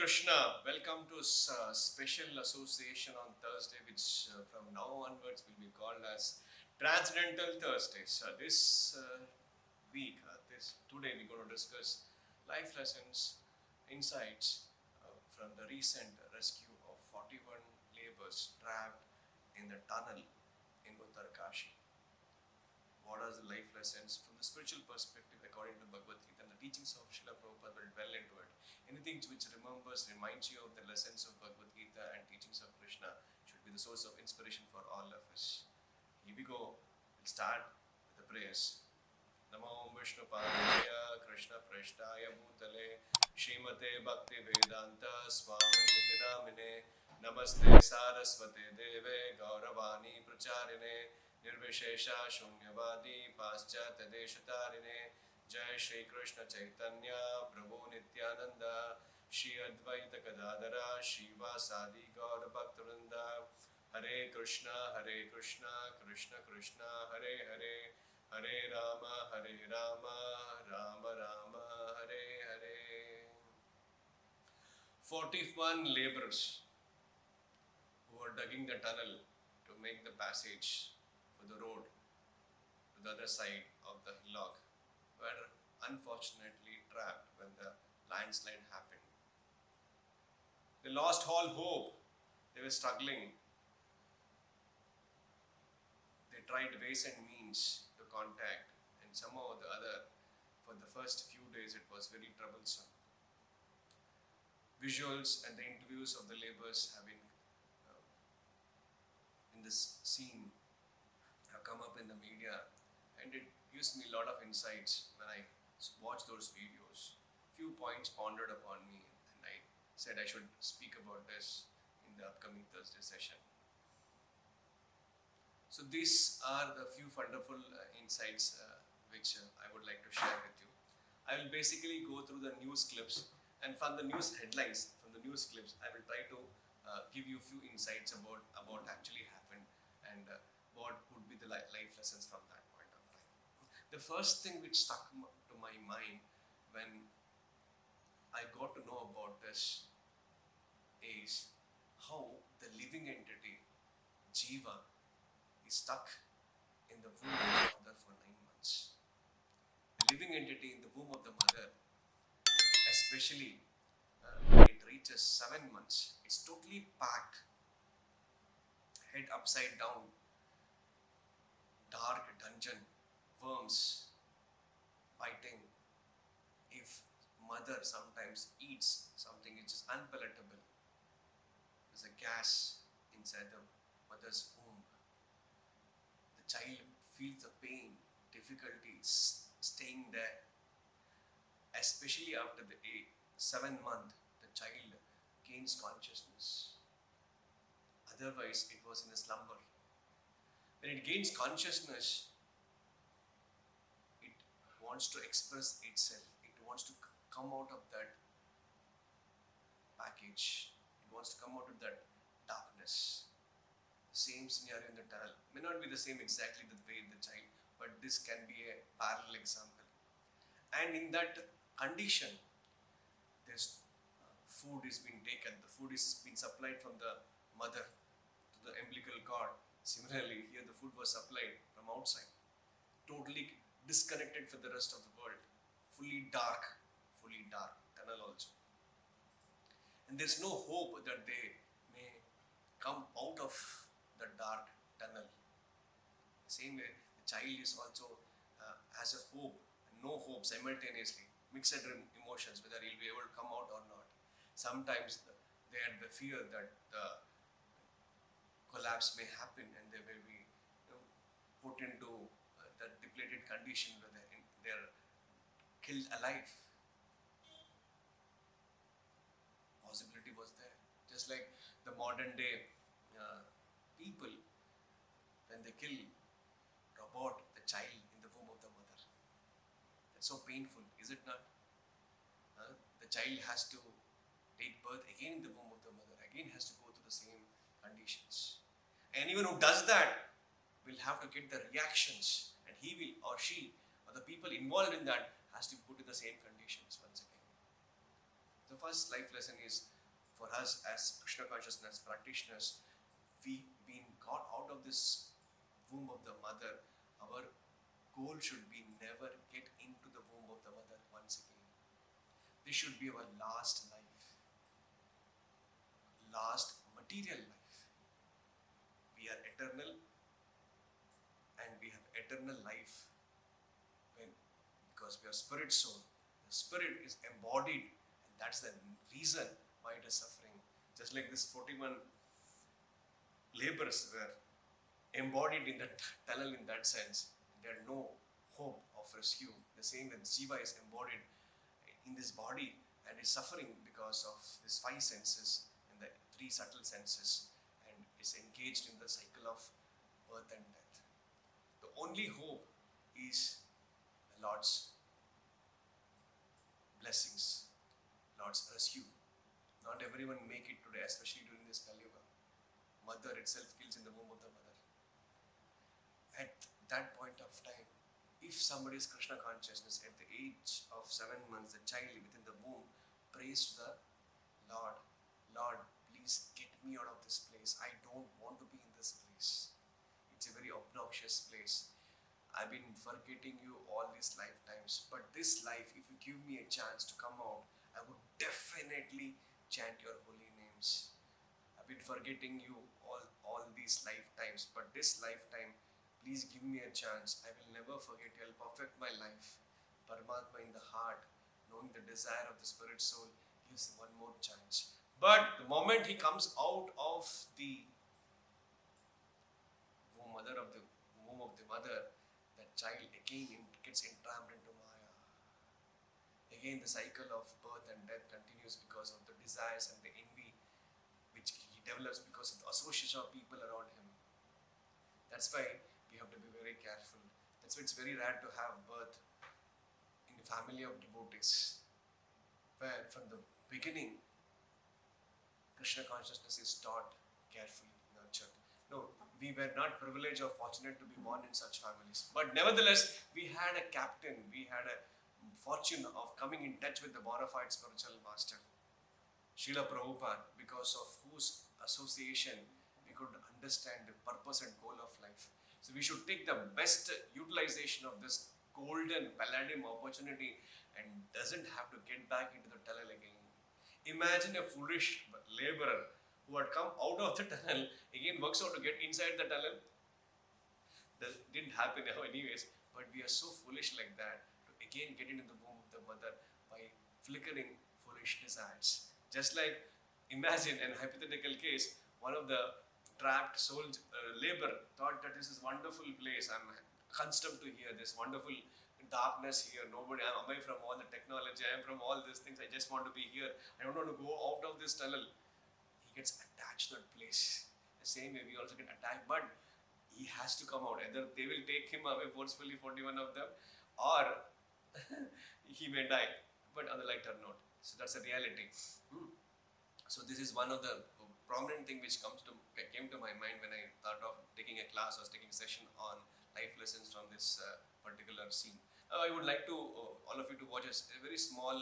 Krishna, welcome to special association on Thursday, which from now onwards will be called as Transcendental Thursdays. This week, this today, we're going to discuss life lessons, insights from the recent rescue of 41 laborers trapped in the tunnel in Uttarakhand. What are the life lessons from the spiritual perspective according to Bhagavad Gita, and the teachings of Srila Prabhupada will dwell into it. Anything which reminds you of the lessons of Bhagavad Gita and teachings of Krishna should be the source of inspiration for all of us. Here we go. We'll start with the prayers. Namo Vishnu Padaya Krishna Prashtaya Bhutale Srimate Bhakti Vedanta Swami Nityanamine Namaste Saraswate Deve Gauravani Pracharine Nirvishesha Shunyavadi Paschatya Deshatarine Jai Shri Krishna Chaitanya Prabhu Nityananda Shri Advaita Gadadara Shiva Sadi Gaura Bhaktivinoda Hare Krishna Krishna Krishna Hare Hare Hare Rama Rama Rama Hare Hare. 41 laborers who were digging the tunnel to make the passage for the road to the other side of the hillock were unfortunately trapped when the landslide happened. They lost all hope. They were struggling. They tried ways and means to contact, and somehow or the other, for the first few days, it was very troublesome. Visuals and the interviews of the laborers have been in this scene have come up in the media, and it gives me a lot of insights when I watch those videos. Few points pondered upon me, and I said I should speak about this in the upcoming Thursday session. So these are the few wonderful insights which I would like to share with you. I will basically go through the news clips, and from the news headlines, from the news clips, I will try to give you a few insights about actually happened and what would be the life lessons from that point of time. The first thing which stuck to my mind when I got to know about this is how the living entity, Jiva, is stuck in the womb of the mother for 9 months. The living entity in the womb of the mother, especially when it reaches 7 months, it's totally packed, head upside down, dark dungeon, worms biting. If mother sometimes eats something which is unpalatable, there's a gas inside the mother's womb. The child feels the pain, difficulties staying there. Especially after the 7th month, the child gains consciousness. Otherwise, it was in a slumber. When it gains consciousness, it wants to express itself. It wants to come out of that package. It wants to come out of that darkness. The same scenario in the tunnel. May not be the same exactly the way in the child, but this can be a parallel example. And in that condition, there's food is being taken. The food is being supplied from the mother to the umbilical cord. Similarly, here the food was supplied from outside, totally disconnected from the rest of the world, fully dark tunnel also. And there's no hope that they may come out of the dark tunnel. The same way, the child is also has a hope and no hope simultaneously, mixed emotions, whether he'll be able to come out or not. Sometimes they had the fear that the collapse may happen and they may be put into that depleted condition where they're killed alive. Possibility was there. Just like the modern day people, when they kill, abort the child in the womb of the mother. That's so painful, is it not? The child has to take birth again in the womb of the mother, again has to go through the same conditions. Anyone who does that will have to get the reactions, and he will, or she, or the people involved in that has to be put in the same conditions once again. So first life lesson is for us as Krishna consciousness practitioners. We being got out of this womb of the mother, our goal should be never get into the womb of the mother once again. This should be our last life, last material life. We are eternal and we have eternal life because we are spirit soul. The spirit is embodied, and that's the reason why it is suffering. Just like this 41 laborers were embodied in the tunnel in that sense. There are no hope of rescue. The same with Jiva is embodied in this body and is suffering because of these 5 senses and the 3 subtle senses, and is engaged in the cycle of birth and death. The only hope is the Lord's blessings, Lord's rescue. Not everyone make it today, especially during this Kali Yuga. Mother itself kills in the womb of the mother. At that point of time, if somebody is Krishna consciousness at the age of 7 months, the child within the womb prays to the Lord, Lord, please get me out of this place. I don't want to be in this place. It's a very obnoxious place. I've been forgetting you all these lifetimes, but this life, if you give me a chance to come out, I would definitely chant your holy names. I've been forgetting you all these lifetimes, but this lifetime, please give me a chance. I will never forget you. I'll perfect my life. Paramatma in the heart, knowing the desire of the spirit soul, gives him one more chance. But the moment he comes out of the womb of the mother, that child again gets entrapped into Maya. Again, the cycle of birth and death continues because of the desires and the envy which he develops because of the association of people around him. That's why we have to be very careful. That's why it's very rare to have birth in the family of devotees, where from the beginning, Krishna consciousness is taught, carefully nurtured. No, we were not privileged or fortunate to be born in such families. But nevertheless, we had a captain, we had a fortune of coming in touch with the bona fide spiritual master, Srila Prabhupada, because of whose association we could understand the purpose and goal of life. So we should take the best utilization of this golden palladium opportunity and doesn't have to get back into the tunnel again. Imagine a foolish laborer who had come out of the tunnel, again works out to get inside the tunnel. That didn't happen anyways, but we are so foolish like that to again get into the womb of the mother by flickering foolish desires. Just like, imagine an hypothetical case, one of the trapped soul labor thought that this is a wonderful place, I'm accustomed to here, this wonderful darkness here, nobody, I'm away from all the technology, I'm from all these things, I just want to be here, I don't want to go out of this tunnel. He gets attached to that place. The same way we also get attacked, but he has to come out. Either they will take him away forcefully, 41 of them, or he may die, but on the lighter note. So that's the reality. So this is one of the prominent thing which came to my mind when I thought of taking a class or taking a session on life lessons from this particular scene. I would like to all of you to watch a very small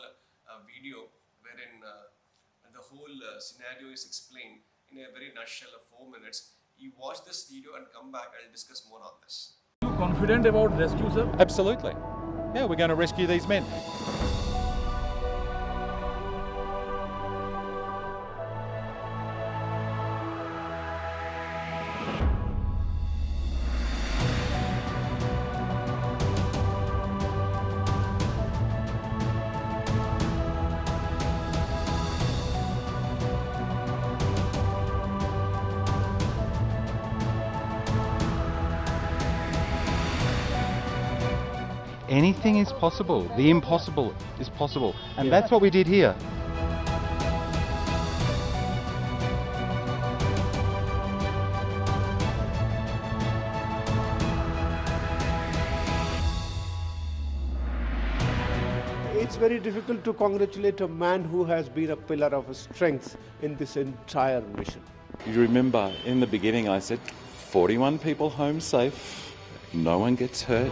video wherein the whole scenario is explained in a very nutshell of 4 minutes. You watch this video and come back, I'll discuss more on this. Are you confident about rescue, sir? Absolutely. Yeah, we're going to rescue these men. Anything is possible. The impossible is possible. And that's what we did here. It's very difficult to congratulate a man who has been a pillar of strength in this entire mission. You remember in the beginning I said 41 people home safe, no one gets hurt.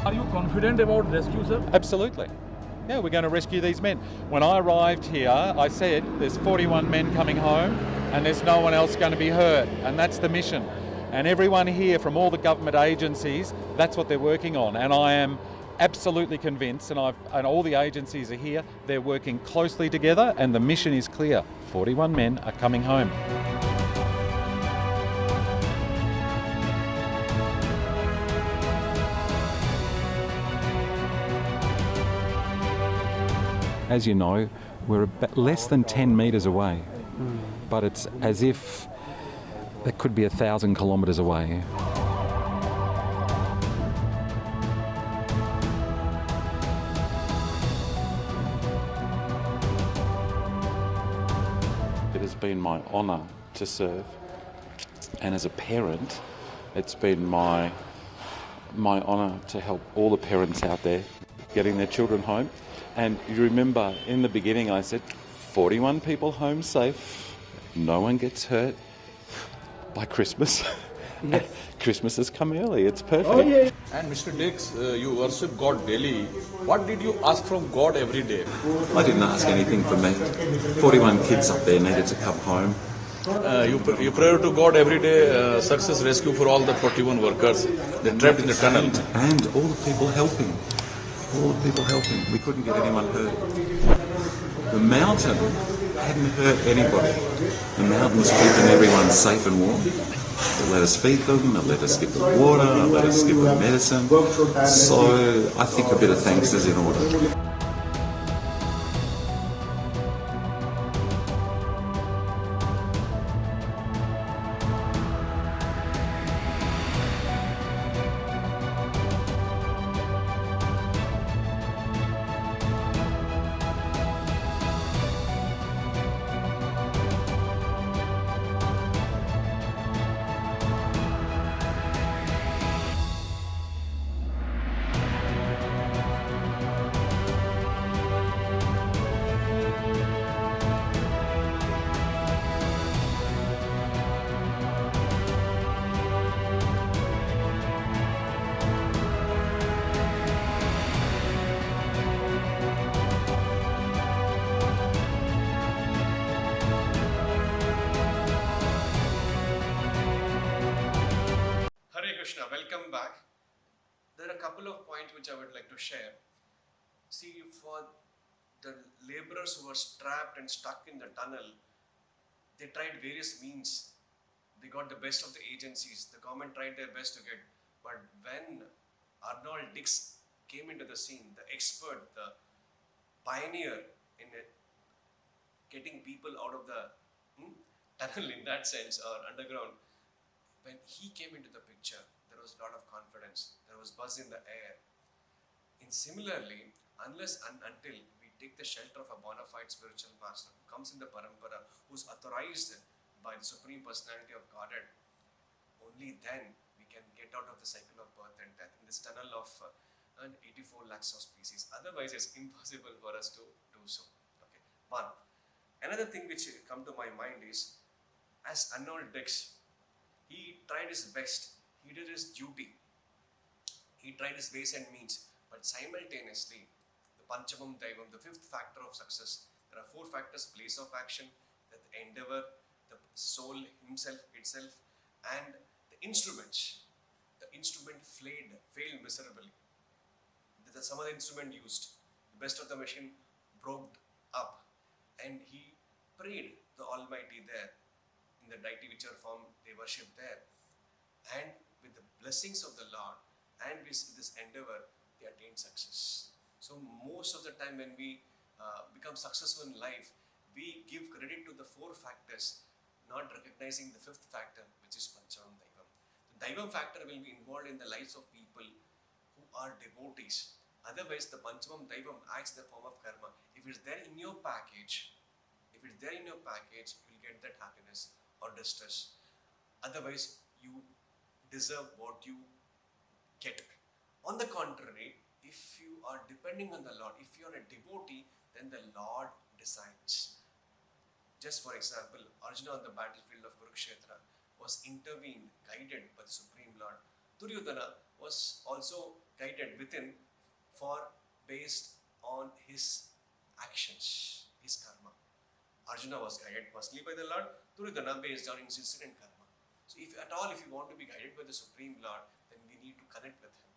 Are you confident about rescue, sir? Absolutely. Yeah, we're going to rescue these men. When I arrived here, I said there's 41 men coming home and there's no one else going to be hurt, and that's the mission. And everyone here from all the government agencies, that's what they're working on. And I am absolutely convinced, and all the agencies are here, they're working closely together, and the mission is clear. 41 men are coming home. As you know, we're about less than 10 metres away, but it's as if it could be 1,000 kilometres away. It has been my honour to serve, and as a parent, it's been my honour to help all the parents out there getting their children home. And you remember in the beginning I said 41 people home safe, no one gets hurt by Christmas. Yes. Christmas has come early, it's perfect. Oh, yeah. And Mr. Dix, you worship God daily. What did you ask from God every day? I didn't ask anything from me. 41 kids up there needed to come home. You pray to God every day, success rescue for all the 41 workers. They're trapped in the tunnel. And all the people helping. All the people helping. We couldn't get anyone hurt. The mountain hadn't hurt anybody. The mountain's keeping everyone safe and warm. It let us feed them, it let us give them water, it let us give them medicine. So I think a bit of thanks is in order. Krishna, welcome back. There are a couple of points which I would like to share. See, for the laborers who were trapped and stuck in the tunnel, they tried various means. They got the best of the agencies. The government tried their best to get. But when Arnold Dix came into the scene, the expert, the pioneer in it, getting people out of the tunnel in that sense, or underground, when he came into the picture, there was a lot of confidence. There was buzz in the air. And similarly, unless and until we take the shelter of a bona fide spiritual master who comes in the parampara, who's authorized by the Supreme Personality of Godhead, only then we can get out of the cycle of birth and death in this tunnel of 84 lakhs of species. Otherwise, it's impossible for us to do so. Okay. One. Another thing which come to my mind is, as Arnold Dix, he tried his best. He did his duty. He tried his ways and means. But simultaneously, the Panchamam Daivam, the fifth factor of success, there are four factors: place of action, the endeavor, the soul himself, itself, and the instrument. The instrument failed miserably. Some other instrument used. The best of the machine broke up. And he prayed the Almighty there, in the deity whichever form they worship there. And with the blessings of the Lord and with this endeavor, they attained success. So most of the time when we become successful in life, we give credit to the four factors, not recognizing the fifth factor, which is Panchamam Daivam. The Daivam factor will be involved in the lives of people who are devotees. Otherwise, the Panchamam Daivam acts in the form of karma. If it's there in your package, you'll get that happiness or distress. Otherwise, you deserve what you get. On the contrary, if you are depending on the Lord, if you are a devotee, then the Lord decides. Just for example, Arjuna on the battlefield of Kurukshetra was intervened, guided by the Supreme Lord. Duryodhana was also guided within for based on his actions, his karma. Arjuna was guided personally by the Lord, Duryodhana based on his incident karma. So if at all, if you want to be guided by the Supreme Lord, then we need to connect with him.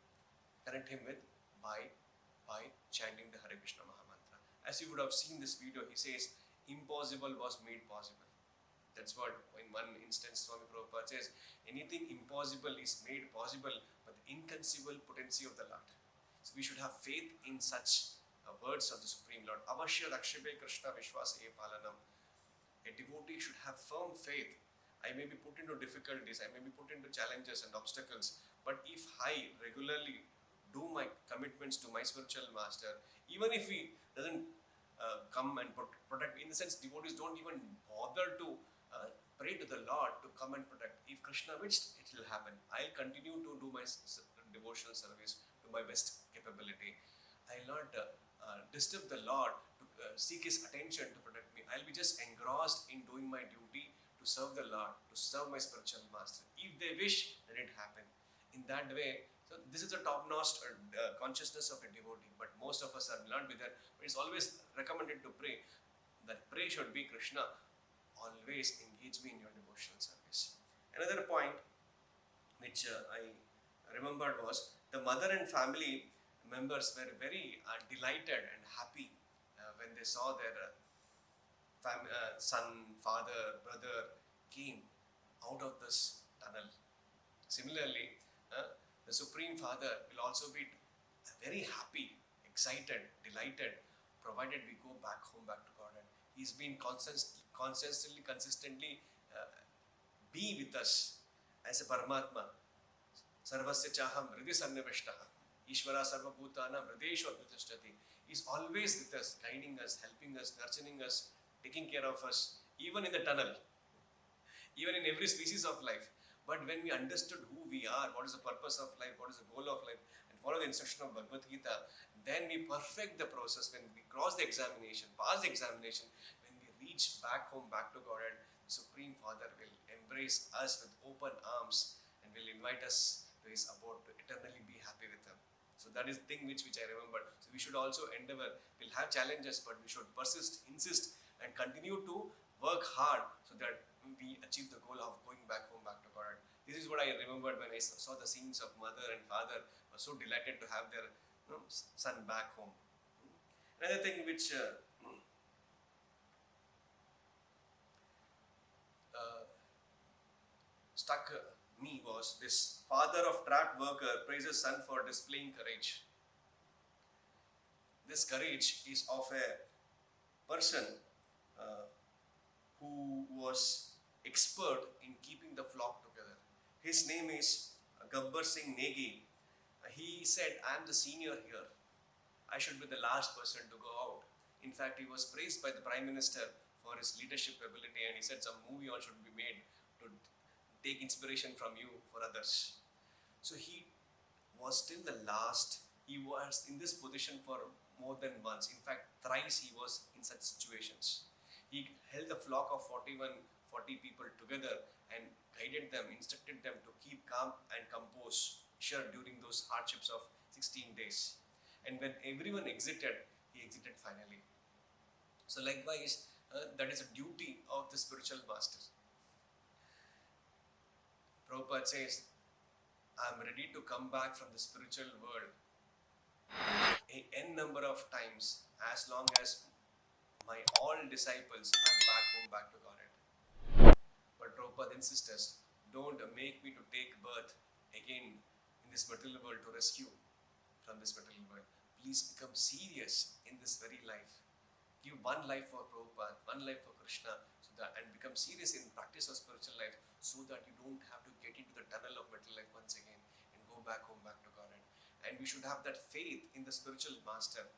Connect him with by chanting the Hare Krishna Mahamantra. As you would have seen this video, he says, impossible was made possible. That's what in one instance Swami Prabhupada says, anything impossible is made possible by the inconceivable potency of the Lord. So we should have faith in such words of the Supreme Lord. Avashya Rakshabe Krishna Vishwasaye Palanam. A devotee should have firm faith. I may be put into difficulties, I may be put into challenges and obstacles, but if I regularly do my commitments to my spiritual master, even if he doesn't come and protect, in the sense devotees don't even bother to pray to the Lord to come and protect. If Krishna wished, it will happen. I'll continue to do my devotional service to my best capability. I'll not disturb the Lord to seek his attention to protect me. I'll be just engrossed in doing my duty to serve the Lord, to serve my spiritual master. If they wish, let it happen. In that way, so this is the top-notch consciousness of a devotee, but most of us are not with that. But it's always recommended to pray. That pray should be, Krishna, always engage me in your devotional service. Another point which I remembered was the mother and family members were very delighted and happy when they saw their son, father, brother came out of this tunnel. Similarly, the Supreme Father will also be very happy, excited, delighted, provided we go back home, back to God. And He's been consistently be with us as a Paramatma. Sarvasya chaham hridhi sannivishtaha. Ishvara sarva bhutanam hrideshu advitishtati. He's always with us, guiding us, helping us, nurturing us, taking care of us, even in the tunnel, even in every species of life. But when we understood who we are, what is the purpose of life, what is the goal of life, and follow the instruction of Bhagavad Gita, then we perfect the process. When we cross the examination, pass the examination, when we reach back home, back to God, and the Supreme Father will embrace us with open arms and will invite us to His abode to eternally be happy with Him. So that is the thing which I remember. So we should also endeavor, we'll have challenges, but we should persist, insist, and continue to work hard so that we achieve the goal of going back home, back to God. This is what I remembered when I saw the scenes of mother and father were so delighted to have their son back home. Another thing which struck me was this father of trapped worker praises son for displaying courage. This courage is of a person who was expert in keeping the flock together. His name is Gabbar Singh Negi. He said, I am the senior here. I should be the last person to go out. In fact, he was praised by the Prime Minister for his leadership ability, and he said some movie on should be made to take inspiration from you for others. So he was still the last. He was in this position for more than once. In fact, thrice he was in such situations. He held a flock of 40 people together and guided them, instructed them to keep calm and compose during those hardships of 16 days. And when everyone exited, he exited finally. So likewise, that is a duty of the spiritual master. Prabhupada says, I am ready to come back from the spiritual world n number of times as long as my all disciples are back home, back to Godhead. But Prabhupada insists, don't make me to take birth again in this material world to rescue from this material world. Please become serious in this very life. Give one life for Prabhupada, one life for Krishna, and become serious in practice of spiritual life so that you don't have to get into the tunnel of material life once again and go back home, back to Godhead. And we should have that faith in the spiritual master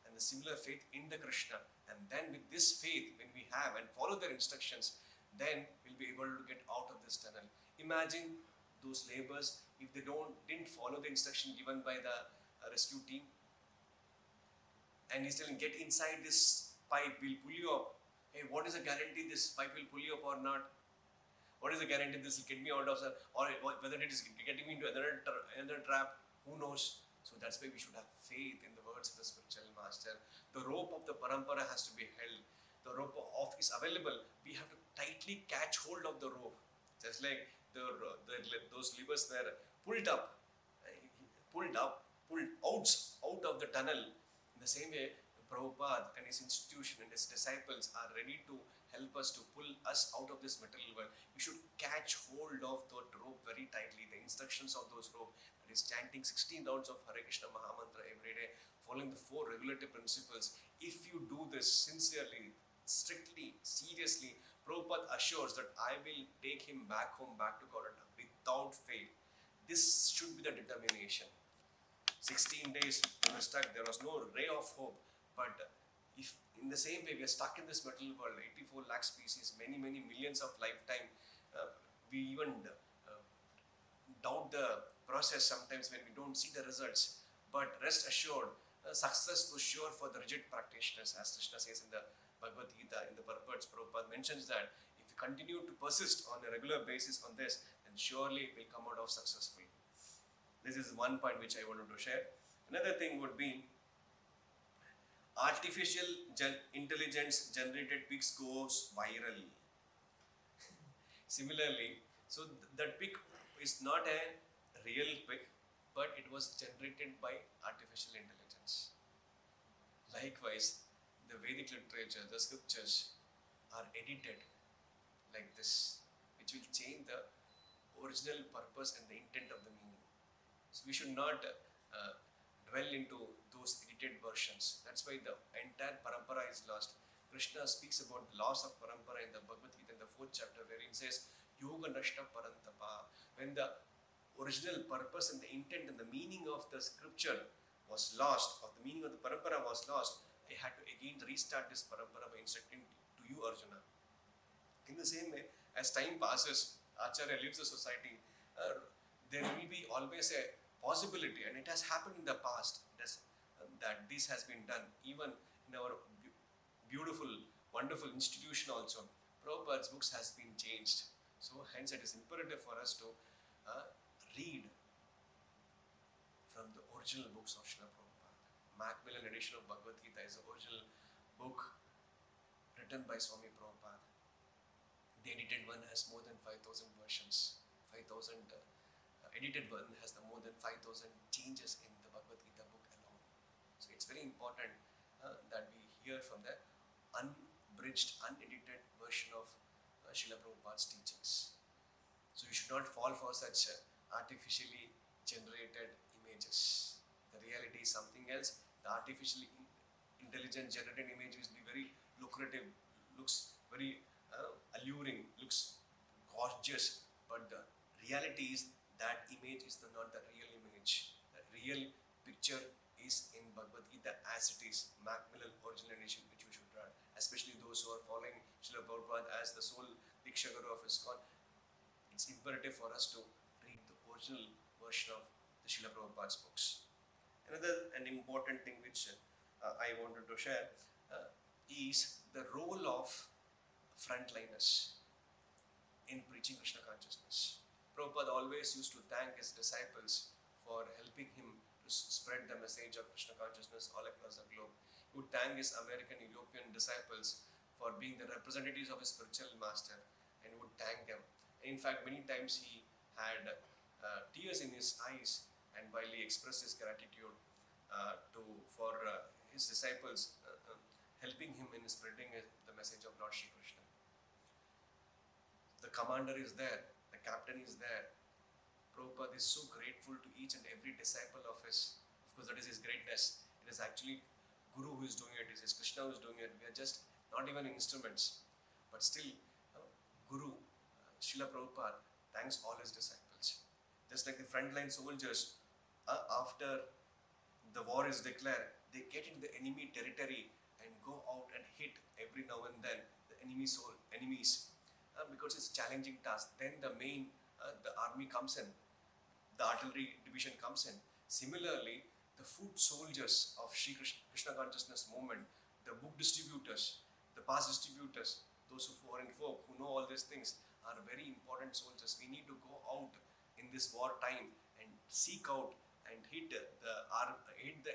and the similar faith in the Krishna. And then with this faith, when we have and follow their instructions, then we'll be able to get out of this tunnel. Imagine those laborers, if they didn't follow the instruction given by the rescue team, and he's telling, get inside this pipe, we'll pull you up. Hey, what is the guarantee this pipe will pull you up or not? What is the guarantee this will get me out of, or whether it is getting me into another trap? Who knows? So that's why we should have faith in the words of the spiritual master. The rope of the parampara has to be held. The rope of is available. We have to tightly catch hold of the rope. Just like those levers were pulled up, pulled out of the tunnel. In the same way, Prabhupada and his institution and his disciples are ready to help us to pull us out of this material world. We should catch hold of that rope very tightly. The instructions of those rope, that is chanting 16 rounds of Hare Krishna Mahamantra every day, following the 4 regulative principles. If you do this sincerely, strictly, seriously, Prabhupada assures that I will take him back home, back to Godhead without fail. This should be the determination. 16 days we were stuck, there was no ray of hope. But if in the same way we are stuck in this material world, 84 lakh species, many millions of lifetime, we even doubt the process sometimes when we don't see the results. But rest assured, success was sure for the rigid practitioners, as Krishna says in the Bhagavad Gita, in the purports. Prabhupada mentions that if you continue to persist on a regular basis on this, then surely we'll come out of successful. This is one point which I wanted to share. Another thing would be artificial intelligence generated pics goes viral. Similarly, so that pic is not a real pic, but it was generated by artificial intelligence. Likewise, the Vedic literature, the scriptures are edited like this, which will change the original purpose and the intent of the meaning. So we should not dwell into those edited versions. That's why the entire parampara is lost. Krishna speaks about the loss of parampara in the Bhagavad Gita in the 4th chapter, where he says, Yoga Nashta Parantapa. When the original purpose and the intent and the meaning of the scripture was lost, or the meaning of the parampara was lost, I had to again restart this parampara by instructing to you, Arjuna. In the same way, as time passes, Acharya leaves the society, there will be always a possibility, and it has happened in the past, that this has been done even in our beautiful, wonderful institution also. Prabhupada's books has been changed. So hence it is imperative for us to read from the original books of Srila Prabhupada. Macmillan edition of Bhagavad Gita is the original book written by Swami Prabhupada. The edited one has more than 5,000 versions. 5,000 edited one has the more than 5,000 changes in the Bhagavad Gita book alone. So it's very important that we hear from the unbridged, unedited version of Srila Prabhupada's teachings. So you should not fall for such artificially generated images. The reality is something else. The artificially intelligent generated image will be very lucrative, looks very alluring, looks gorgeous, but the reality is that image is not the real image. The real picture is in Bhagavad Gita as it is, Macmillan original edition, which we should learn, especially those who are following Srila Prabhupada as the sole Diksha Guru of iskcon. It's imperative for us to read the original version of the Srila Prabhupada's books. Another and important thing which I wanted to share is the role of frontliners in preaching Krishna consciousness. Prabhupada always used to thank his disciples for helping him to spread the message of Krishna consciousness all across the globe. He would thank his American, European disciples for being the representatives of his spiritual master, and would thank them. In fact, many times he had tears in his eyes, and while he expressed his gratitude for his disciples helping him in spreading the message of Lord Shri Krishna. The commander is there, the captain is there. Prabhupada is so grateful to each and every disciple of his. Of course, that is his greatness. It is actually Guru who is doing it, it is Krishna who is doing it. We are just not even instruments. But still, Guru, Srila Prabhupada, thanks all his disciples. Just like the frontline soldiers, after the war is declared, they get into the enemy territory and go out and hit every now and then the enemies, because it's a challenging task. Then the army comes in, the artillery division comes in. Similarly, the foot soldiers of Shri Krishna consciousness movement, the book distributors, the pass distributors, those who foreign folk who know all these things are very important soldiers. We need to go out in this war time and seek out and hit the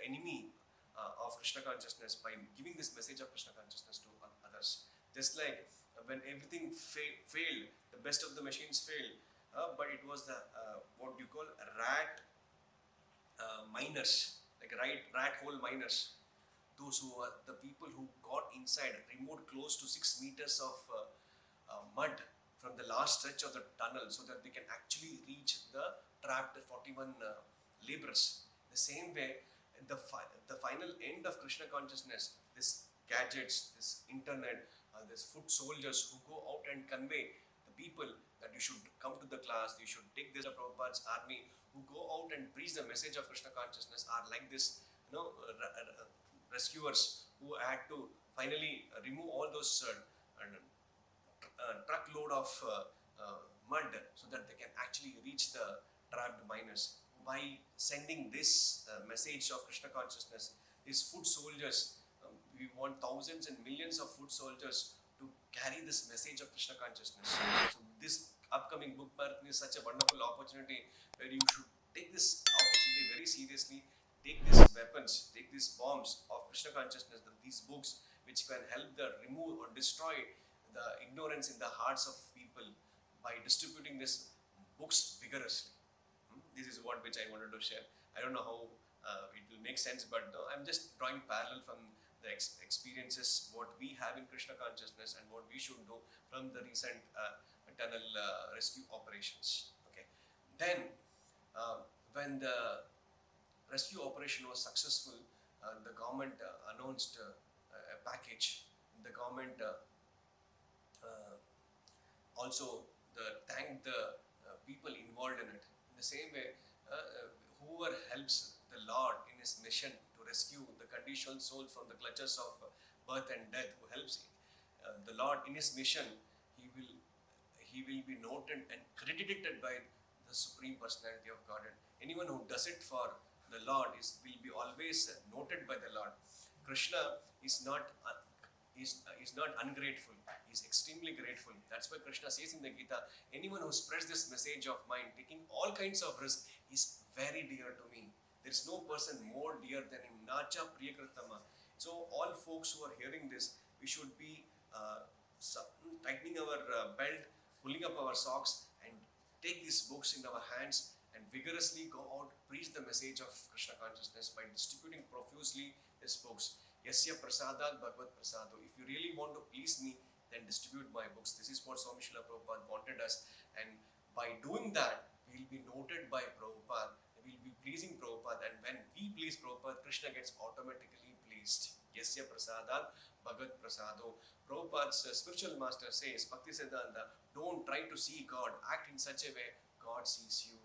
enemy of Krishna consciousness by giving this message of Krishna consciousness to others. Just like when everything failed, the best of the machines failed, but it was the what you call rat miners, like rat hole miners. Those who are the people who got inside, removed close to 6 meters of mud from the last stretch of the tunnel so that they can actually reach the trapped 41 laborers. The same way, the final end of Krishna consciousness, this gadgets, this internet, this foot soldiers who go out and convey the people that you should come to the class, you should take this Prabhupada's army, who go out and preach the message of Krishna consciousness are like this, rescuers who had to finally remove all those truckload of mud so that they can actually reach the trapped miners. By sending this message of Krishna consciousness, these foot soldiers, we want thousands and millions of foot soldiers to carry this message of Krishna consciousness. So this upcoming book marathon is such a wonderful opportunity where you should take this opportunity very seriously. Take these weapons, take these bombs of Krishna consciousness, these books which can help remove or destroy the ignorance in the hearts of people by distributing these books vigorously. This is which I wanted to share. I don't know how it will make sense, but I'm just drawing parallel from the experiences, what we have in Krishna consciousness and what we should do from the recent tunnel rescue operations. Okay. Then, when the rescue operation was successful, the government announced a package. The government also thanked the people involved in it. In the same way, whoever helps the Lord in his mission to rescue the conditioned soul from the clutches of birth and death, who helps the Lord in his mission, he will be noted and credited by the Supreme Personality of Godhead. Anyone who does it for the Lord will be always noted by the Lord. Krishna is not ungrateful. He is extremely grateful. That's why Krishna says in the Gita, anyone who spreads this message of mine, taking all kinds of risk, is very dear to me. There is no person more dear than him. Nacha Priyakritama. So all folks who are hearing this, we should be tightening our belt, pulling up our socks, and take these books in our hands and vigorously go out, preach the message of Krishna consciousness by distributing profusely these books. Yasya prasadat bhagavad prasado. If you really want to please me, then distribute my books. This is what Swami Srila Prabhupada wanted us, and by doing that, we will be noted by Prabhupada, we will be pleasing Prabhupada, and when we please Prabhupada, Krishna gets automatically pleased. Yasya prasadat bhagavad prasado. Prabhupada's spiritual master says, Bhakti Siddhanta, don't try to see God, act in such a way God sees you.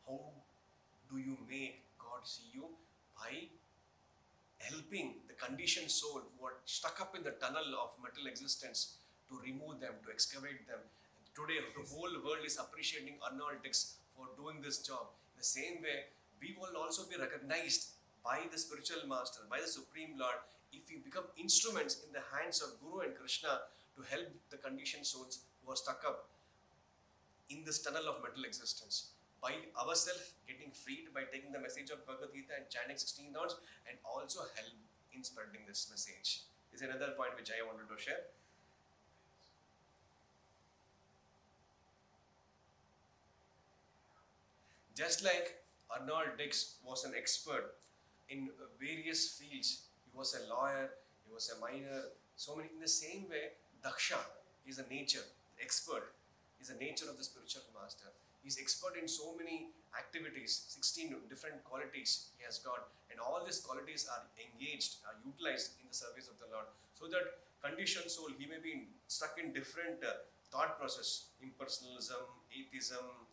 How do you make God see you? By helping the conditioned soul who are stuck up in the tunnel of material existence to remove them, to excavate them. Today, the whole world is appreciating Arnold Dix for doing this job. In the same way, we will also be recognized by the spiritual master, by the Supreme Lord, if we become instruments in the hands of Guru and Krishna to help the conditioned souls who are stuck up in this tunnel of material existence. By ourselves getting freed by taking the message of Bhagavad Gita and chanting 16 rounds, and also help in spreading this message. This is another point which I wanted to share. Just like Arnold Dix was an expert in various fields, he was a lawyer, he was a miner, so many. In the same way, Daksha is a nature, expert is the nature of the spiritual master. He's expert in so many activities, 16 different qualities he has got, and all these qualities are engaged, are utilized in the service of the Lord. So that conditioned soul, he may be stuck in different thought process, impersonalism, atheism,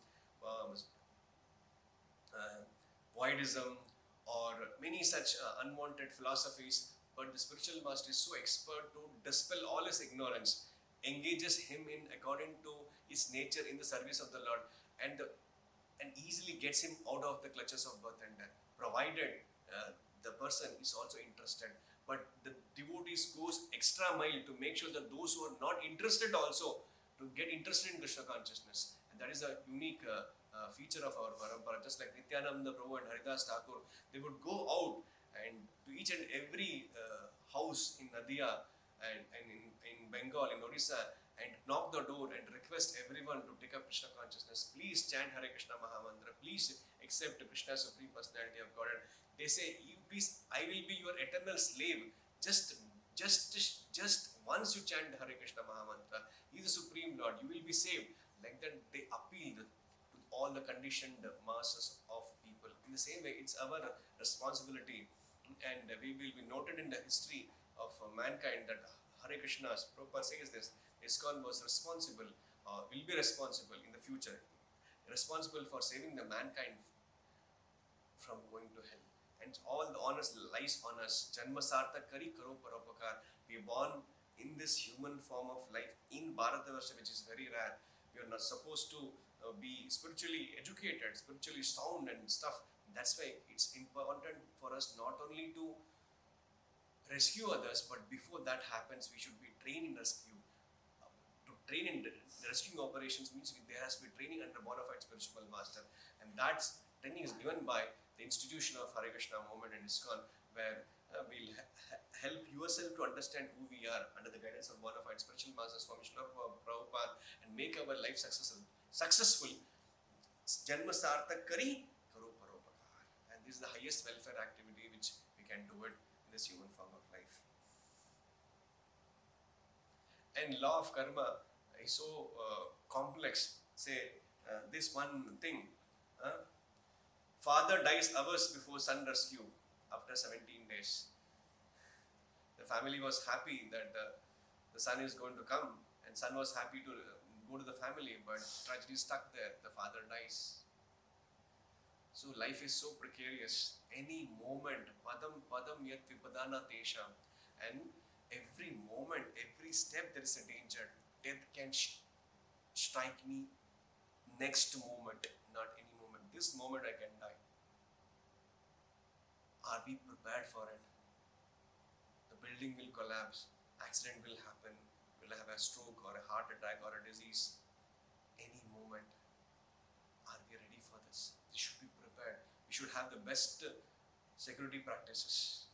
voidism, or many such unwanted philosophies, but the spiritual master is so expert to dispel all his ignorance, engages him in according to his nature in the service of the Lord, and easily gets him out of the clutches of birth and death, provided the person is also interested. But the devotees goes extra mile to make sure that those who are not interested also to get interested in Krishna consciousness, and that is a unique feature of our parampara. Just like Nityananda Prabhu and Haridas Thakur, they would go out and to each and every house in Nadia and in Bengal, in Odisha, and knock the door and request everyone to take up Krishna consciousness. Please chant Hare Krishna Mahamantra. Please accept Krishna Supreme Personality of Godhead. They say, "You please, I will be your eternal slave. Just once you chant Hare Krishna Mahamantra, He is the Supreme Lord. You will be saved." Like that, they appealed to all the conditioned masses of people. In the same way, it's our responsibility, and we will be noted in the history of mankind that Hare Krishna, Prabhupada says this, iskcon was responsible, will be responsible in the future, responsible for saving the mankind from going to hell. And all the honors lies on us. Janma sartha kari karo paropakar. We are born in this human form of life in Bharatavarsha, which is very rare. We are not supposed to be spiritually educated, spiritually sound and stuff. That's why it's important for us not only to rescue others, but before that happens, we should be trained in rescue. To train in rescuing operations means there has to be training under a bona fide spiritual master, and that training is given by the institution of Hare Krishna movement and iskcon, where we'll help yourself to understand who we are under the guidance of bona fide spiritual master Swami Srila Prabhupada, and make our life successful. Janma sartha kari karo paropakar, and this is the highest welfare activity which we can do it in this human form of life. And law of karma is so complex. Say this one thing. Father dies hours before son rescue after 17 days. The family was happy that the son is going to come, and son was happy to go to the family, but tragedy is stuck there. The father dies. So life is so precarious. Any moment, padam yat vipadana tesham, and every moment, every step there is a danger. Death can strike me next moment, not any moment. This moment I can die. Are we prepared for it? The building will collapse, accident will happen, we'll have a stroke or a heart attack or a disease. Any moment. Are we ready for this? We should be prepared. We should have the best security practices.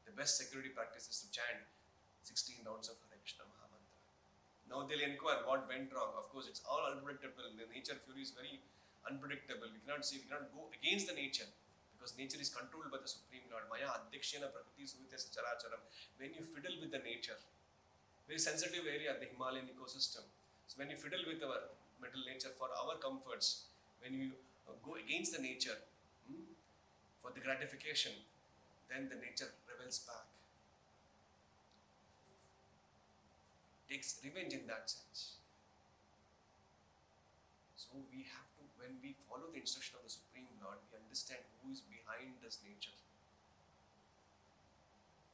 The best security practice is to chant 16 rounds of Hare Krishna Mahamantra. Now they'll inquire what went wrong. Of course, it's all unpredictable. The nature fury is very unpredictable. We cannot go against the nature, because nature is controlled by the Supreme Lord. Maya adhyakshena prakriti suvite characharam. When you fiddle with the nature, very sensitive area, the Himalayan ecosystem. So when you fiddle with our mental nature for our comforts, when you go against the nature for the gratification, then the nature rebels back. Takes revenge in that sense. So we have to, when we follow the instruction of the Supreme Lord, we understand who is behind this nature.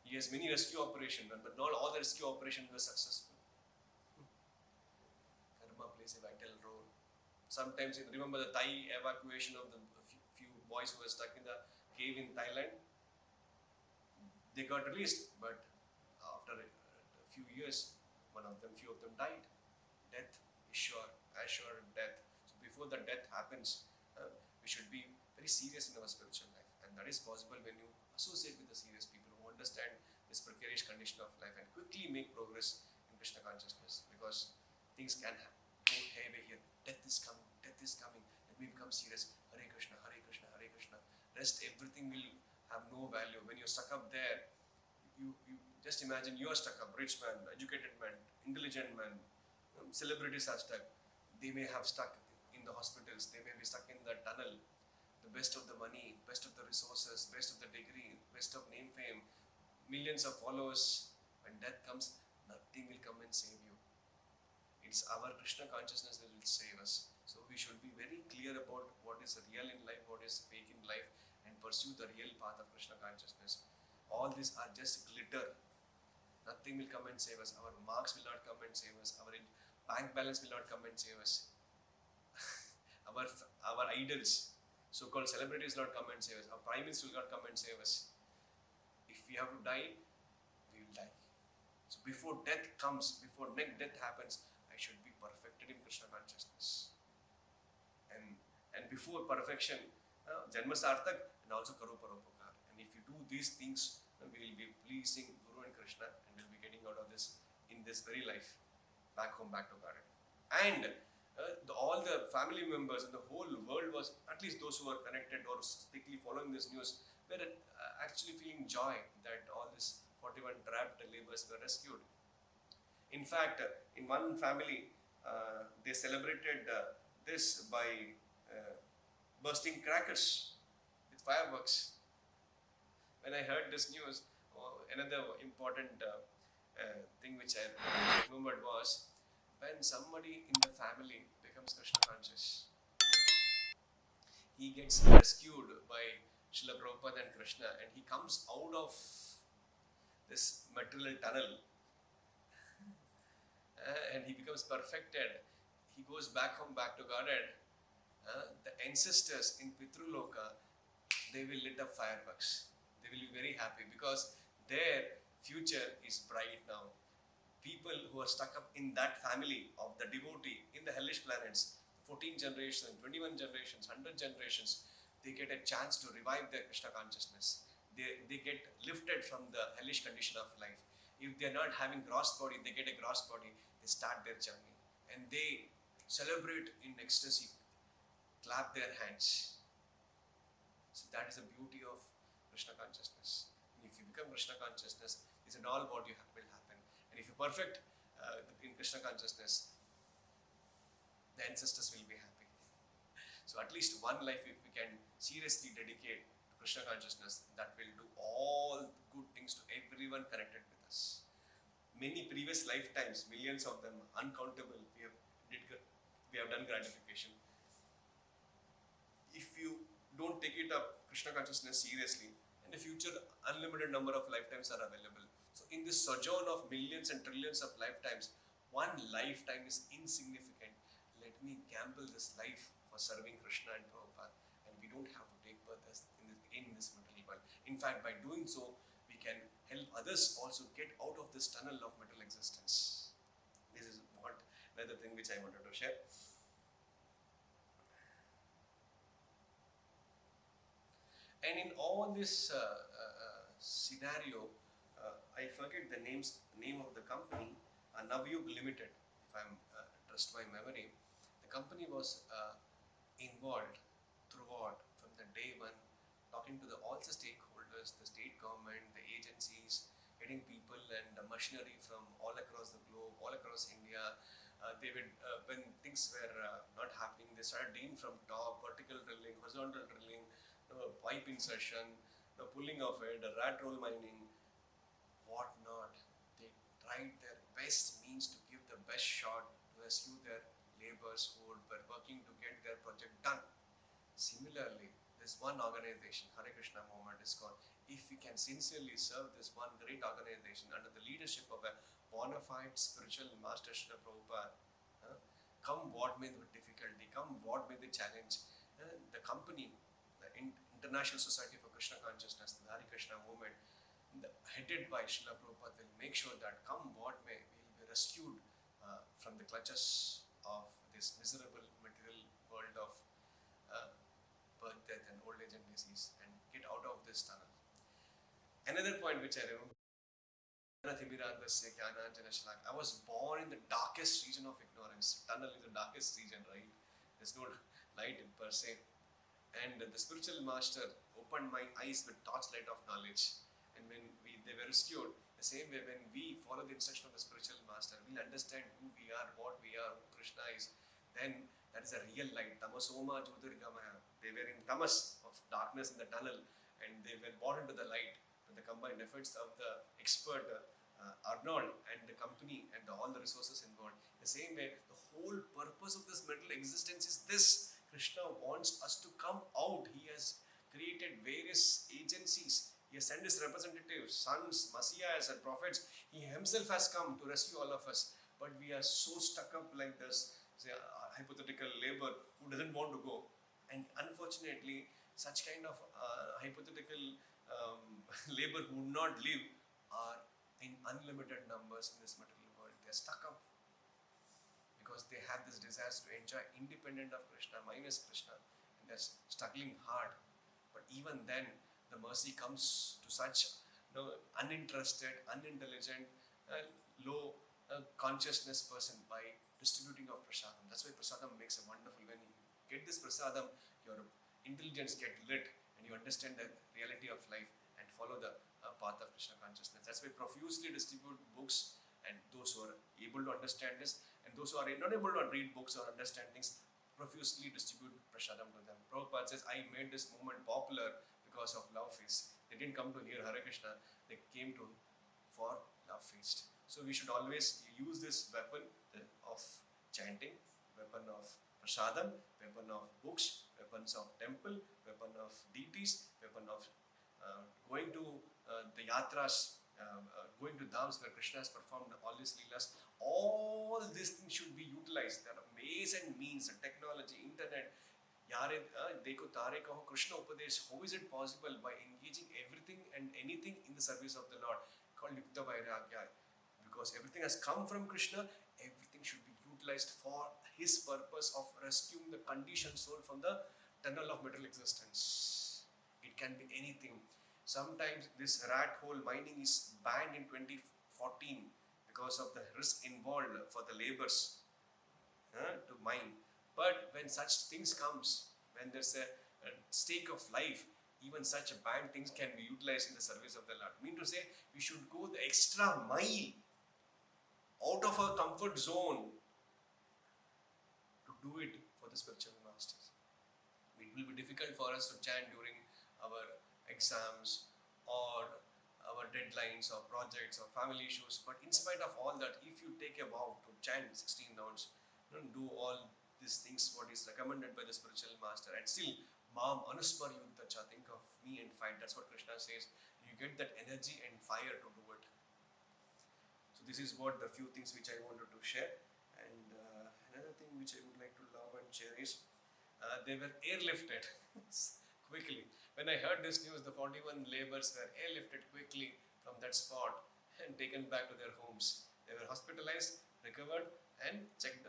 He has many rescue operations, but not all the rescue operations were successful. Karma plays a vital role. Sometimes, remember the Thai evacuation of the few boys who were stuck in the cave in Thailand? They got released, but after a few years, few of them died. Death is sure, as sure as death. So before the death happens, we should be very serious in our spiritual life, and that is possible when you associate with the serious people who understand this precarious condition of life and quickly make progress in Krishna consciousness, because things can go haywire here. Death is coming, let me become serious. Hare Krishna, Hare Krishna, Hare Krishna. Rest, everything will have no value. When you're stuck up there, you just imagine you are stuck up, rich man, educated man, intelligent man, celebrities are stuck. They may have stuck in the hospitals, they may be stuck in the tunnel. The best of the money, best of the resources, best of the degree, best of name, fame, millions of followers. When death comes, nothing will come and save you. It's our Krishna consciousness that will save us. So we should be very clear about what is real in life, what is fake in life, and pursue the real path of Krishna consciousness. All these are just glitter. Nothing will come and save us. Our marks will not come and save us. Our bank balance will not come and save us. Our idols, so-called celebrities, will not come and save us. Our prime minister will not come and save us. If we have to die, we will die. So before death comes, before death happens, I should be perfected in Krishna consciousness. And before perfection, Janma Sarthak and also Karo Paropakar. And if you do these things, we will be pleasing Guru and Krishna, and we'll be getting out of this in this very life, back home, back to garden. And all the family members and the whole world was, at least those who are connected or strictly following this news, were actually feeling joy that all these 41 trapped laborers were rescued. In fact, in one family, they celebrated this by bursting crackers with fireworks. When I heard this news, another important thing which I remembered was when somebody in the family becomes Krishna conscious, he gets rescued by Srila Prabhupada and Krishna, and he comes out of this material tunnel and he becomes perfected. He goes back home, back to Godhead. The ancestors in Pitruloka, they will lit up fireworks. They will be very happy because their future is bright now. People who are stuck up in that family of the devotee in the hellish planets, 14 generations, 21 generations, 100 generations, they get a chance to revive their Krishna consciousness. They get lifted from the hellish condition of life. If they are not having gross body, they get a gross body. They start their journey and they celebrate in ecstasy, clap their hands. So that is the beauty of Krishna consciousness. And if you become Krishna consciousness, this is all what will happen. And if you perfect in Krishna consciousness, the ancestors will be happy. So at least one life, if we can seriously dedicate to Krishna consciousness, that will do all good things to everyone connected with us. Many previous lifetimes, millions of them, uncountable, we have done gratification. If you don't take it up, Krishna consciousness seriously, in the future, unlimited number of lifetimes are available. So in this sojourn of millions and trillions of lifetimes, one lifetime is insignificant. Let me gamble this life for serving Krishna and Prabhupada, and we don't have to take birth in this material world. In fact, by doing so, we can help others also get out of this tunnel of material existence. This is another thing which I wanted to share. And in all this scenario, I forget the name of the company, Navyug Limited, if I'm trust my memory. The company was involved throughout from the day one, talking to all the stakeholders, the state government, the agencies, getting people and machinery from all across the globe, all across India. They would, when things were not happening, they started digging from top, vertical drilling, horizontal drilling, pipe insertion, pulling of it, rat roll mining, whatnot. They tried their best means to give the best shot to rescue their laborers who were working to get their project done. Similarly, this one organization, Hare Krishna Movement, iskcon, if we can sincerely serve this one great organization under the leadership of a bona fide spiritual master Srila Prabhupada, come what may the difficulty, come what may the challenge, the company, the International Society for Krishna Consciousness, the Hare Krishna Movement, headed by Srila Prabhupada, will make sure that come what may, we will be rescued from the clutches of this miserable material world of birth, death and old age and disease, and get out of this tunnel. Another point which I remember, I was born in the darkest region of ignorance. Tunnel is the darkest region, right? There's no light per se. And the spiritual master opened my eyes with torchlight of knowledge. And when they were rescued, the same way when we follow the instruction of the spiritual master, we'll understand who we are, what we are, who Krishna is. Then that is a real light. Tamasoma Jyotirgamaya. They were in tamas of darkness in the tunnel, and they were brought into the light with the combined efforts of the expert Arnold and the company and all the resources involved. The same way, the whole purpose of this mental existence is this. Krishna wants us to come out. He has created various agencies. He has sent his representatives, sons, messiahs and prophets. He himself has come to rescue all of us. But we are so stuck up like this, say, hypothetical labor who doesn't want to go. And unfortunately, such kind of hypothetical labor who would not live are in unlimited numbers in this material world. They are stuck up because they have this desire to enjoy independent of Krishna, minus Krishna. they're struggling hard. But even then, the mercy comes to such uninterested, unintelligent, low consciousness person by distributing of prasadam. That's why prasadam makes a wonderful. When you get this prasadam, your intelligence get lit and you understand the reality of life and follow the path of Krishna consciousness. That's why profusely distribute books, and those who are able to understand this, and those who are not able to read books or understand things, profusely distribute prasadam to them. Prabhupada says, I made this movement popular because of love feast. They didn't come to hear Hare Krishna, they came to for love feast. So we should always use this weapon of chanting, weapon of prasadam, weapon of books, weapons of temple, weapon of deities, weapon of going to the yatras, going to dhams where Krishna has performed all his leelas. All these things should be utilized. There are ways and means, technology, internet. Dekho tare kaho Krishna Upadesh. How is it possible? By engaging everything and anything in the service of the Lord, called Yukta Vairagya. Because everything has come from Krishna, everything should be utilized for his purpose of rescuing the conditioned soul from the tunnel of material existence. It can be anything. Sometimes this rat hole mining is banned in 2014 because of the risk involved for the laborers to mine. But when such things comes, when there's a stake of life, even such banned things can be utilized in the service of the Lord. Mean to say, we should go the extra mile out of our comfort zone to do it for the spiritual masters. It will be difficult for us to chant during our exams or our deadlines or projects or family issues. But in spite of all that, if you take a vow to chant 16 rounds, do all these things what is recommended by the spiritual master, and still Mam Anuspar Yuddhacha, think of me and fight. That's what Krishna says. You get that energy and fire to do it. So this is what the few things which I wanted to share. And another thing which I would like to love and cherish, they were airlifted quickly. When I heard this news, the 41 laborers were airlifted quickly from that spot and taken back to their homes. They were hospitalized, recovered, and checked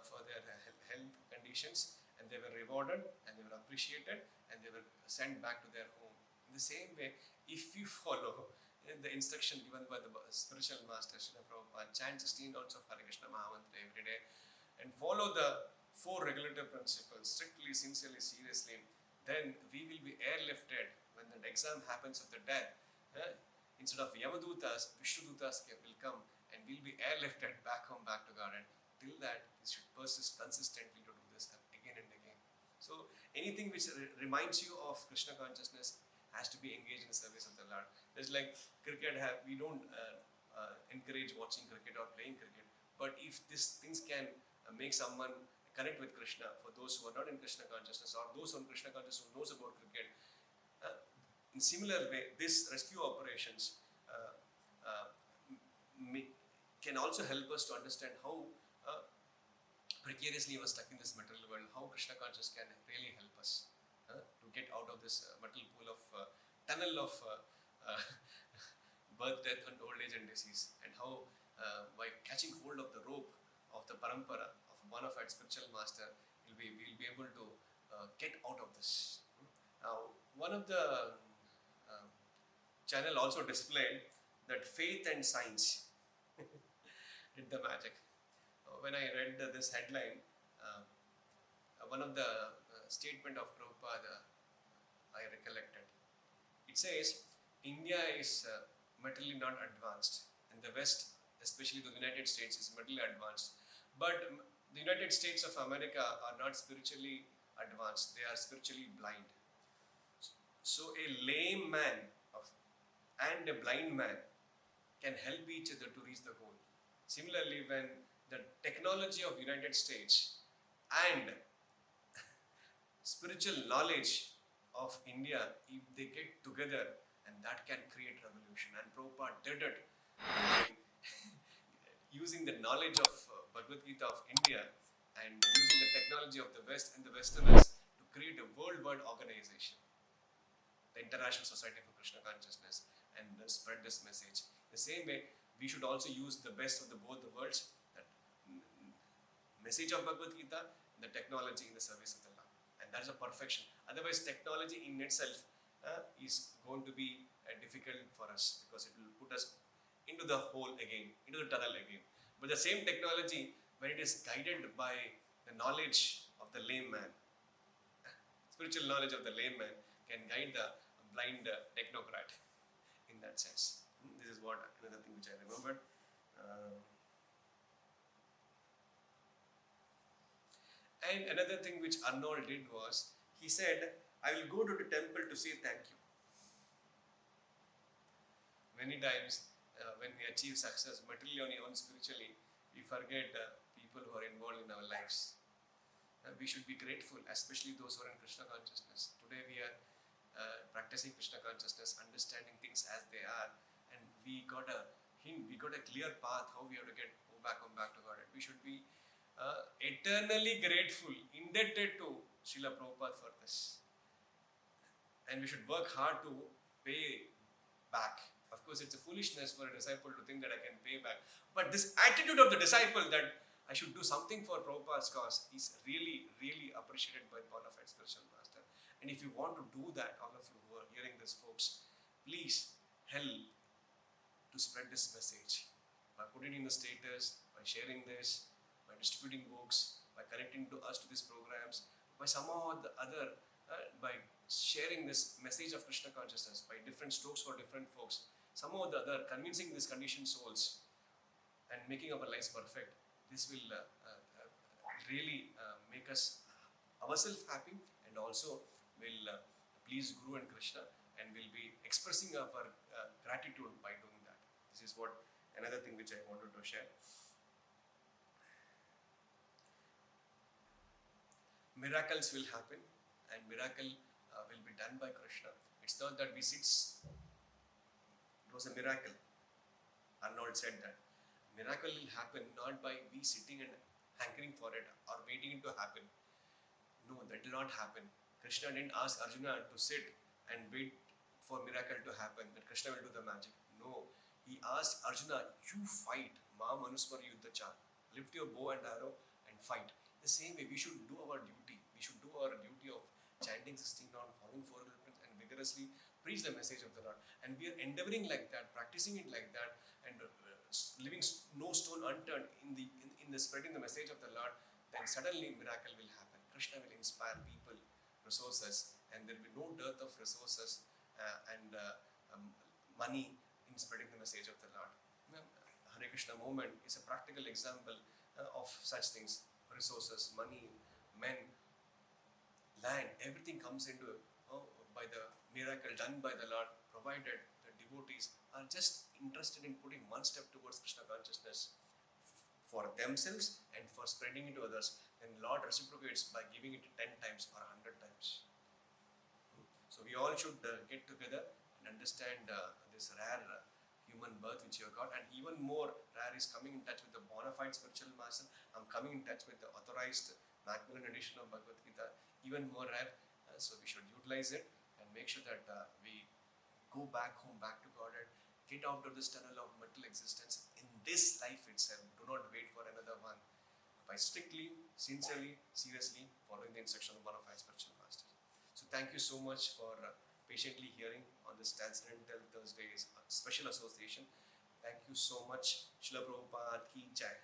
for their health conditions, and they were rewarded, and they were appreciated, and they were sent back to their home. In the same way, if you follow the instruction given by the spiritual master Srila Prabhupada, chant 16 rounds of Hare Krishna Mahamantra every day, and follow the 4 regulative principles strictly, sincerely, seriously, then we will be airlifted when the exam happens of the death. Instead of Yamadutas, Vishnudutas will come, and we'll be airlifted back home, back to garden. Till that, we should persist consistently to do this again and again. So anything which reminds you of Krishna consciousness has to be engaged in the service of the Lord. There's like cricket, we don't encourage watching cricket or playing cricket. But if these things can make someone connect with Krishna, for those who are not in Krishna consciousness or those on Krishna consciousness who knows about cricket, in similar way, these rescue operations can also help us to understand how precariously we are stuck in this material world, how Krishna consciousness can really help us to get out of this material pool of tunnel of birth, death, and old age and disease, and how by catching hold of the rope of the parampara of one of our spiritual master, we'll be able to get out of this. Now, one of the channel also displayed that faith and science did the magic. When I read this headline, one of the statement of Prabhupada I recollected. It says, India is materially not advanced, and the West, especially the United States, is materially advanced. But the United States of America are not spiritually advanced, they are spiritually blind. So a lame man and a blind man can help each other to reach the goal. Similarly, when the technology of United States and spiritual knowledge of India, if they get together, and that can create revolution. And Prabhupada did it by using the knowledge of Bhagavad Gita of India and using the technology of the West and the Westerners to create a worldwide organization, the International Society for Krishna Consciousness, and spread this message. The same way, we should also use the best of both the worlds, that message of Bhagavad Gita and the technology in the service of the Lord. And that's a perfection. Otherwise, technology in itself is going to be difficult for us, because it will put us into the hole again, into the tunnel again. But the same technology, when it is guided by the knowledge of the layman, spiritual knowledge of the layman, can guide the blind technocrat in that sense. This is what another thing which I remembered. And another thing which Arnold did was, he said, I will go to the temple to say thank you. Many times, when we achieve success materially or even spiritually, we forget people who are involved in our lives. We should be grateful, especially those who are in Krishna consciousness. Today we are practicing Krishna consciousness, understanding things as they are, and we got a hint, we got a clear path how we have to go back to God. We should be eternally grateful, indebted to Srila Prabhupada for this. And we should work hard to pay back. Of course, it's a foolishness for a disciple to think that I can pay back. But this attitude of the disciple that I should do something for Prabhupada's cause is really, really appreciated by bona fide spiritual master. And if you want to do that, all of you who are hearing this, folks, please help to spread this message by putting in the status, by sharing this, by distributing books, by connecting to us to these programs, by somehow or the other, by sharing this message of Krishna consciousness by different strokes for different folks, somehow or the other, convincing these conditioned souls and making our lives perfect. This will really make us ourselves happy, and also will please Guru and Krishna, and will be expressing our gratitude by doing that. This is what another thing which I wanted to share. Miracles will happen, and miracle will be done by Krishna. It's not that we sit. It was a miracle. Arnold said that miracle will happen not by we sitting and hankering for it or waiting it to happen. No, that will not happen. Krishna didn't ask Arjuna to sit and wait for miracle to happen, that Krishna will do the magic. No, he asked Arjuna, you fight. Ma manusmar yuddhacha. Lift your bow and arrow and fight. The same way, we should do our duty. We should do our duty of chanting 16 rounds, following 4 elements, and vigorously preach the message of the Lord. And we are endeavoring like that, practicing it like that, and leaving no stone unturned in the spreading the message of the Lord. Then suddenly miracle will happen. Krishna will inspire people, resources, and there will be no dearth of resources and money in spreading the message of the Lord. Hare Krishna movement is a practical example of such things. Resources, money, men, land, everything comes into by the miracle done by the Lord, provided the devotees are just interested in putting one step towards Krishna consciousness for themselves and for spreading it to others. Then Lord reciprocates by giving it 10 times or 100 times. So we all should get together and understand this rare human birth which you have got, and even more rare is coming in touch with the bona fide spiritual master. I'm coming in touch with the authorized Macmillan edition of Bhagavad Gita, even more rare. So we should utilize it and make sure that we go back home, back to Godhead, get out of this tunnel of material existence in this life itself. Do not wait for another one. By strictly, sincerely, seriously following the instruction of bona fide spiritual master. So thank you so much for patiently hearing on this Transcendental Thursdays special association. Thank you so much. Srila Prabhupada ki jai.